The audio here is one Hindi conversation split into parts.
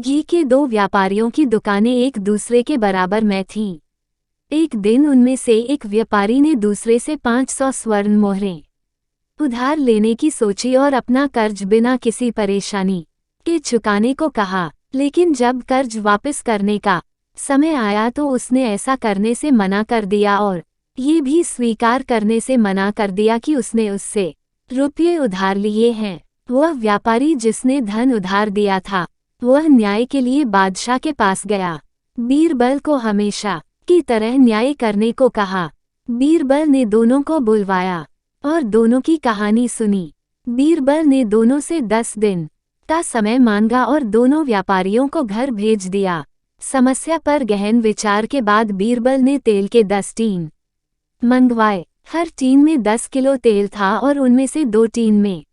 घी के दो व्यापारियों की दुकानें एक दूसरे के बराबर में थीं। एक दिन उनमें से एक व्यापारी ने दूसरे से 500 स्वर्ण मोहरें उधार लेने की सोची और अपना कर्ज बिना किसी परेशानी के चुकाने को कहा। लेकिन जब कर्ज वापस करने का समय आया तो उसने ऐसा करने से मना कर दिया और ये भी स्वीकार करने से मना कर दिया कि उसने उससे रुपये उधार लिए हैं। वह व्यापारी जिसने धन उधार दिया था वह न्याय के लिए बादशाह के पास गया। बीरबल को हमेशा की तरह न्याय करने को कहा। बीरबल ने दोनों को बुलवाया और दोनों की कहानी सुनी। बीरबल ने दोनों से 10 दिन का समय मांगा और दोनों व्यापारियों को घर भेज दिया। समस्या पर गहन विचार के बाद बीरबल ने तेल के 10 टीन मंगवाए। हर टीन में 10 किलो तेल था और उनमें से 2 टीन में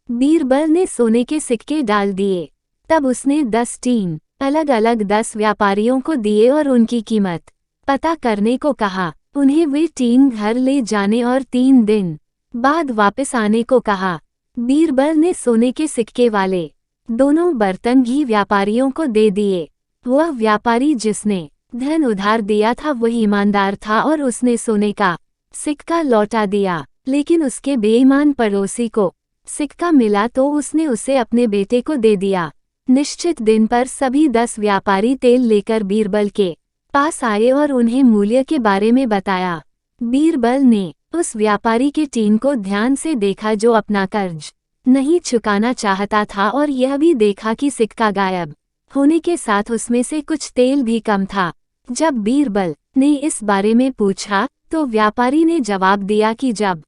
बीरबल ने सोने के सिक्के डाल दिए। तब उसने 10 टीन अलग अलग 10 व्यापारियों को दिए और उनकी कीमत पता करने को कहा। उन्हें वे टीन घर ले जाने और 3 दिन बाद वापस आने को कहा। बीरबल ने सोने के सिक्के वाले दोनों बर्तन घी व्यापारियों को दे दिए। वह व्यापारी जिसने धन उधार दिया था वह ईमानदार था और उसने सोने का सिक्का लौटा दिया। लेकिन उसके बेईमान पड़ोसी को सिक्का मिला तो उसने उसे अपने बेटे को दे दिया। निश्चित दिन पर सभी 10 व्यापारी तेल लेकर बीरबल के पास आए और उन्हें मूल्य के बारे में बताया। बीरबल ने उस व्यापारी के टीन को ध्यान से देखा जो अपना कर्ज नहीं चुकाना चाहता था और यह भी देखा कि सिक्का गायब होने के साथ उसमें से कुछ तेल भी कम था। जब बीरबल ने इस बारे में पूछा तो व्यापारी ने जवाब दिया कि जब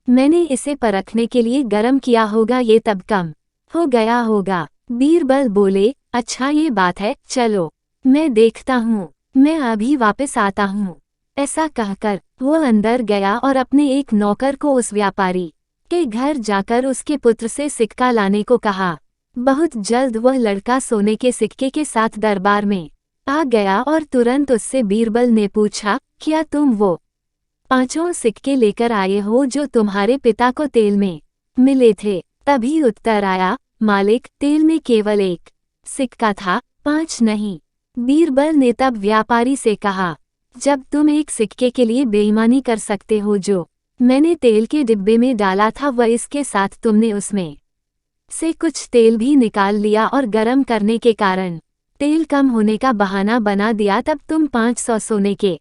मैंने इसे परखने के लिए गर्म किया होगा ये तब कम हो गया होगा। बीरबल बोले, अच्छा ये बात है, चलो मैं देखता हूँ, मैं अभी वापस आता हूँ। ऐसा कहकर वह अंदर गया और अपने एक नौकर को उस व्यापारी के घर जाकर उसके पुत्र से सिक्का लाने को कहा। बहुत जल्द वह लड़का सोने के सिक्के के साथ दरबार में आ गया और तुरंत उससे बीरबल ने पूछा, क्या तुम वो 5 सिक्के लेकर आए हो जो तुम्हारे पिता को तेल में मिले थे? तभी उत्तर आया, मालिक, तेल में केवल 1 सिक्का था, 5 नहीं। बीरबल ने तब व्यापारी से कहा, जब तुम 1 सिक्के के लिए बेईमानी कर सकते हो जो मैंने तेल के डिब्बे में डाला था वह इसके साथ तुमने उसमें से कुछ तेल भी निकाल लिया और गर्म करने के कारण तेल कम होने का बहाना बना दिया, तब तुम 500 सोने के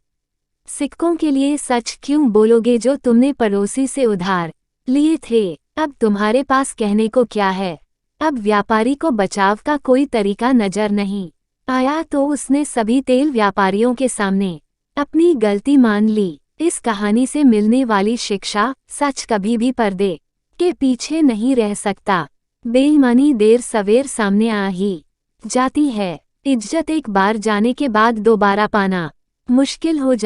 सिक्कों के लिए सच क्यों बोलोगे जो तुमने पड़ोसी से उधार लिए थे? अब तुम्हारे पास कहने को क्या है? अब व्यापारी को बचाव का कोई तरीका नजर नहीं आया तो उसने सभी तेल व्यापारियों के सामने अपनी गलती मान ली। इस कहानी से मिलने वाली शिक्षा, सच कभी भी पर्दे के पीछे नहीं रह सकता। बेईमानी देर सवेर सामने आ ही जाती है। इज्जत एक बार जाने के बाद दोबारा पाना मुश्किल हो जाता है।